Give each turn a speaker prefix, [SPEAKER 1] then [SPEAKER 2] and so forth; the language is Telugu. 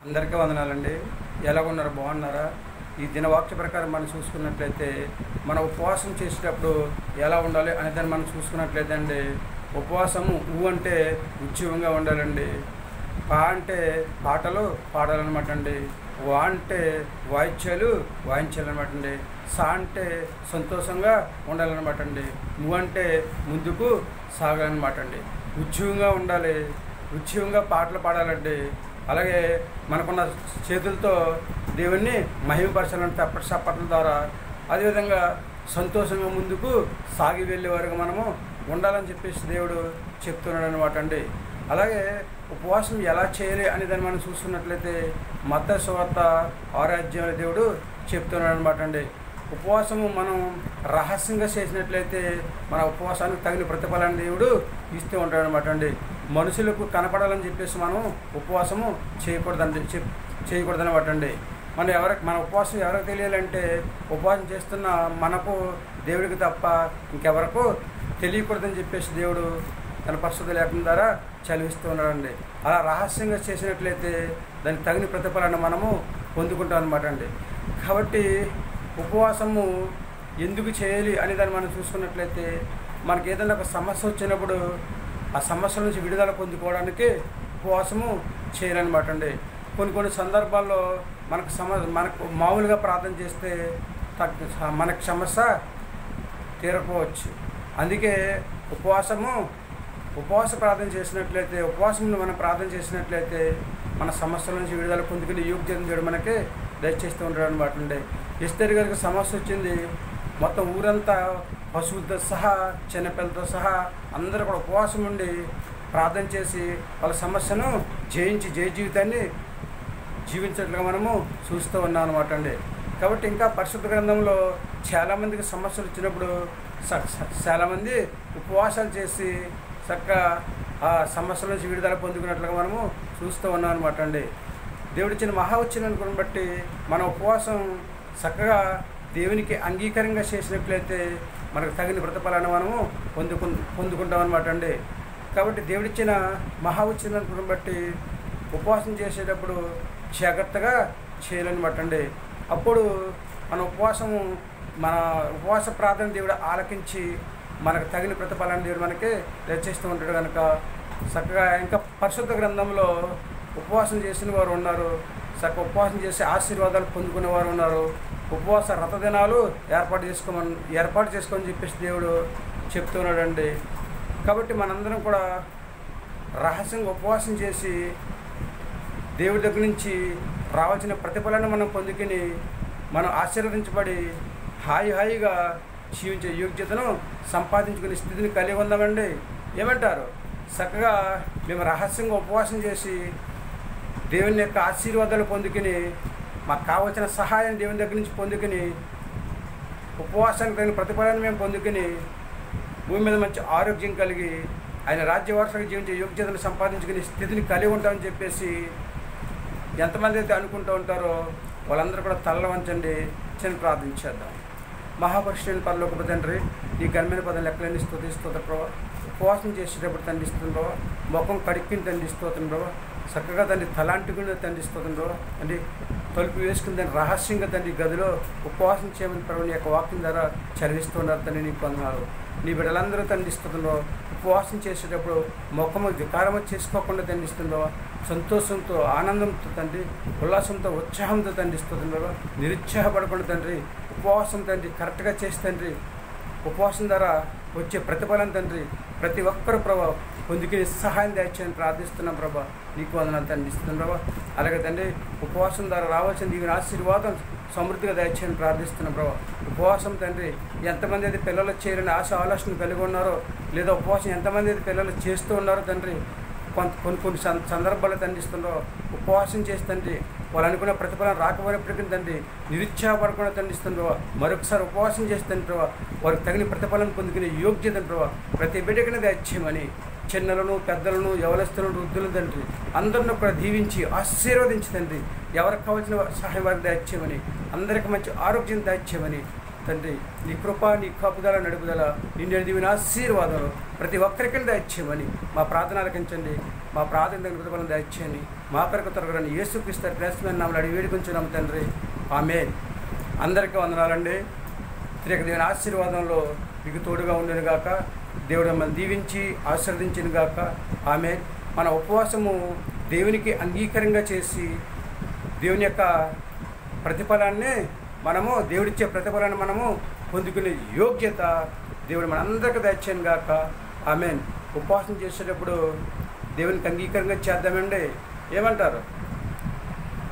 [SPEAKER 1] అందరికీ వందనాలండి. ఎలాగున్నారు? బాగున్నారా? ఈ దినవాక్య ప్రకారం మనం చూసుకున్నట్లయితే మన ఉపవాసం చేసేటప్పుడు ఎలా ఉండాలి అనే దాన్ని మనం చూసుకున్నట్లయితే అండి, ఉపవాసము అంటే ఉత్సవంగా ఉండాలండి. పా అంటే పాటలు పాడాలన్నమాట అండి. వా అంటే వాయిద్యాలు వాయించాలన్నమాట అండి. సా అంటే సంతోషంగా ఉండాలన్నమాట అండి. నువ్వు అంటే ముందుకు సాగాలన్నమాట అండి. ఉత్సవంగా ఉండాలి, ఉత్సవంగా పాటలు పాడాలండి. అలాగే మనకున్న చేతులతో దేవుణ్ణి మహిమపరచాలని చప్పట్ల ద్వారా, అదేవిధంగా సంతోషంగా ముందుకు సాగి వెళ్ళే వరకు మనము ఉండాలని చెప్పేసి దేవుడు చెప్తున్నాడు అనమాట అండి. అలాగే ఉపవాసం ఎలా చేయాలి అనే దాన్ని మనం చూసుకున్నట్లయితే మత్తయి సువార్త 6వ అధ్యాయంలో దేవుడు చెప్తున్నాడు అనమాట అండి. ఉపవాసము మనం రహస్యంగా చేసినట్లయితే మన ఉపవాసానికి తగిన ప్రతిఫలాన్ని దేవుడు ఇస్తూ ఉంటాడు అనమాట అండి. మనుషులకు కనపడాలని చెప్పేసి మనం ఉపవాసము చేయకూడదనమాట అండి. మన ఉపవాసం ఎవరికి తెలియాలంటే, ఉపవాసం చేస్తున్న మనకు, దేవుడికి తప్ప ఇంకెవరకు తెలియకూడదని చెప్పేసి దేవుడు తన పరిశుద్ధ లేఖనం ద్వారా చదివిస్తూ ఉన్నాడండి. అలా రహస్యంగా చేసినట్లయితే దానికి తగిన ప్రతిఫలాన్ని మనము పొందుకుంటాం అనమాట అండి. కాబట్టి ఉపవాసము ఎందుకు చేయాలి అనే దాన్ని మనం చూసుకున్నట్లయితే, మనకి ఏదైనా ఒక సమస్య వచ్చినప్పుడు ఆ సమస్య నుంచి విడుదల పొందుకోవడానికి ఉపవాసము చేయాలన్నమాట అండి. కొన్ని సందర్భాల్లో మనకు మామూలుగా ప్రార్థన చేస్తే మనకు సమస్య తీరకపోవచ్చు. అందుకే ఉపవాస ప్రార్థన చేసినట్లయితే, ఉపవాసంలో మనం ప్రార్థన చేసినట్లయితే మన సమస్యల నుంచి విడుదల పొందుకుని యోగ్యతను చేయడం మనకి దయచేస్తూ ఉంటాడు అనమాట అండి. ఎస్తేరు గారికి సమస్య వచ్చింది. మొత్తం ఊరంతా పశువులతో సహా చిన్నపిల్లలతో సహా అందరూ కూడా ఉపవాసం ఉండి ప్రార్థన చేసి వాళ్ళ సమస్యను జయించి జయ జీవితాన్ని జీవించినట్లుగా మనము చూస్తూ ఉన్నాం అనమాట అండి. కాబట్టి ఇంకా పరిశుద్ధ గ్రంథంలో చాలామందికి సమస్యలు వచ్చినప్పుడు చాలామంది ఉపవాసాలు చేసి చక్కగా ఆ సమస్యల నుంచి విడుదల పొందుకున్నట్లుగా మనము చూస్తూ ఉన్నాం అనమాట అండి. దేవుడిచ్చిన మహావచనాన్ని బట్టి మన ఉపవాసం చక్కగా దేవునికి అంగీకారంగా చేసినట్లయితే మనకు తగిన ప్రతిఫలాన్ని మనము పొందుకుంటాం అనమాట అండి. కాబట్టి దేవుడిచ్చిన మహావచనాన్ని బట్టి ఉపవాసం చేసేటప్పుడు జాగ్రత్తగా చేయాలన్నమాట అండి. అప్పుడు మన ఉపవాస ప్రార్థన దేవుడు ఆలకించి మనకు తగిన ప్రతిఫలాన్ని దేవుడు మనకి రచిస్తూ ఉంటాడు కనుక చక్కగా ఇంకా పరిశుద్ధ గ్రంథంలో ఉపవాసం చేసిన వారు ఉన్నారు, చక్కగా ఉపవాసం చేసి ఆశీర్వాదాలు పొందుకునే వారు ఉన్నారు. ఉపవాస రథదినాలు ఏర్పాటు చేసుకోమని చెప్పేసి దేవుడు చెప్తున్నాడండి. కాబట్టి మనందరం కూడా రహస్యంగా ఉపవాసం చేసి దేవుడి దగ్గర నుంచి రావాల్సిన ప్రతిఫలాన్ని మనం పొందుకుని మనం ఆశీర్వదించబడి హాయిగా జీవించే యోగ్యతను సంపాదించుకునే స్థితిని కలిగి ఉందామండి. ఏమంటారు? చక్కగా మేము రహస్యంగా ఉపవాసం చేసి దేవుని యొక్క ఆశీర్వాదాలు పొందుకుని, మాకు కావలసిన సహాయం దేవుని దగ్గర నుంచి పొందుకుని, ఉపవాసానికి తగిన ప్రతిఫలాన్ని మేము పొందుకుని భూమి మీద మంచి ఆరోగ్యం కలిగి ఆయన రాజ్యవారసులకు జీవించే యోగ్యతను సంపాదించుకునే స్థితిని కలిగి ఉంటామని చెప్పేసి ఎంతమంది అయితే అనుకుంటూ ఉంటారో వాళ్ళందరూ కూడా తలలు వంచండి, చిన్న ప్రార్థించేద్దాం. మహాపరిశుద్ధుడైన పరలోకపు తండ్రి, ఈ ఘనమైన పదం లెక్కలన్నీ స్తుతిస్తోత్ర ప్రభా. ఉపవాసం చేసేటప్పుడు తండ్రిస్తుంది ప్రభా, ముఖం కడిక్కిని తండ్రిస్తోత్రం ప్రభా, చక్కగా తండ్రి తలాంటికుండా తండ్రిస్తోత్రం ప్రభా. తండ్రి తలుపు వేసుకుని దాన్ని రహస్యంగా తండ్రి గదిలో ఉపవాసం చేయమని ప్రభు నీ యొక్క వాక్యం ద్వారా చదివిస్తున్నారు తండ్రి. నీకు పొందన్నారు. నీ బిడ్డలందరూ తండ్రిస్తుందో ఉపవాసం చేసేటప్పుడు ముఖము వికారము చేసుకోకుండా తండ్రిస్తుందో సంతోషంతో, ఆనందంతో తండ్రి, ఉల్లాసంతో, ఉత్సాహంతో తండ్రిస్తుందో నిరుత్సాహపడకుండా తండ్రి ఉపవాసం తండ్రి కరెక్ట్గా చేసి తండ్రి ఉపవాసం ద్వారా వచ్చే ప్రతిఫలం తండ్రి ప్రతి ఒక్కరు ప్రభా పొందుకునే సహాయం దయచేయని ప్రార్థిస్తున్నాం ప్రభా. నీకు వందనాలు తండ్రిస్తున్నాం ప్రభా. అలాగే తండ్రి ఉపవాసం ద్వారా రావాల్సిన దీని ఆశీర్వాదం సమృద్ధిగా దయచేయని ప్రార్థిస్తున్నాం ప్రభా. ఉపవాసం తండ్రి ఎంతమంది అయితే పిల్లలు చేయాలని ఆలోచన కలిగి ఉన్నారో, లేదా ఉపవాసం ఎంతమంది అయితే పిల్లలు చేస్తూ ఉన్నారో తండ్రి, కొన్ని సందర్భాలు తండ్రిస్తున్నారో ఉపవాసం చేసి తండ్రి వాళ్ళు అనుకున్న ప్రతిఫలం రాకపోయినప్పటికీ తండ్రి నిరుత్సాహపడకుండా తండ్రిస్తుండ్రో మరొకసారి ఉపవాసం చేసి తండ్రి వారికి తగిన ప్రతిఫలం పొందుకునే యోగ్యత ప్రభావ ప్రతి బిడ్డకిని దయచేయమని, చిన్నలను, పెద్దలను, యవనస్తులను, వృద్ధులను తండ్రి అందరిని కూడా దీవించి ఆశీర్వదించి తండ్రి ఎవరికి కావాల్సిన సహాయం వారికి దయచేయమని, అందరికీ మంచి ఆరోగ్యం దయచేయమని తండ్రి నీ కృప, నీ కాపుదల, నడుపుదల, నిన్ను దీవెన ఆశీర్వాదాలు ప్రతి ఒక్కరికి దయచేయమని మా ప్రార్థన ఆలకించండి. మా ప్రార్థన ప్రతిఫలం దయచేయని మా కొరకు త్వరగా రండి. యేసుక్రీస్తు శ్రేష్టమైన నామములో అడిగి వేడుకొంచున్నాము తండ్రి. ఆమేన్. అందరికీ వందనాలండి. దేవుని ఆశీర్వాదంలో మీకు తోడుగా ఉండును గాక. దేవుడు మిమ్మల్ని దీవించి ఆశీర్వదించును గాక. ఆమేన్. మన ఉపవాసము దేవునికి అంగీకారంగా చేసి దేవుని యొక్క ప్రతిఫలాన్ని దేవుడిచ్చే ప్రతిఫలాన్ని మనము పొందుకునే యోగ్యత దేవుడు మనందరికీ దయచేయను గాక. ఆమేన్. ఉపవాసం చేసేటప్పుడు దేవునికి అంగీకారంగా చేద్దామండి. ఏమంటారు?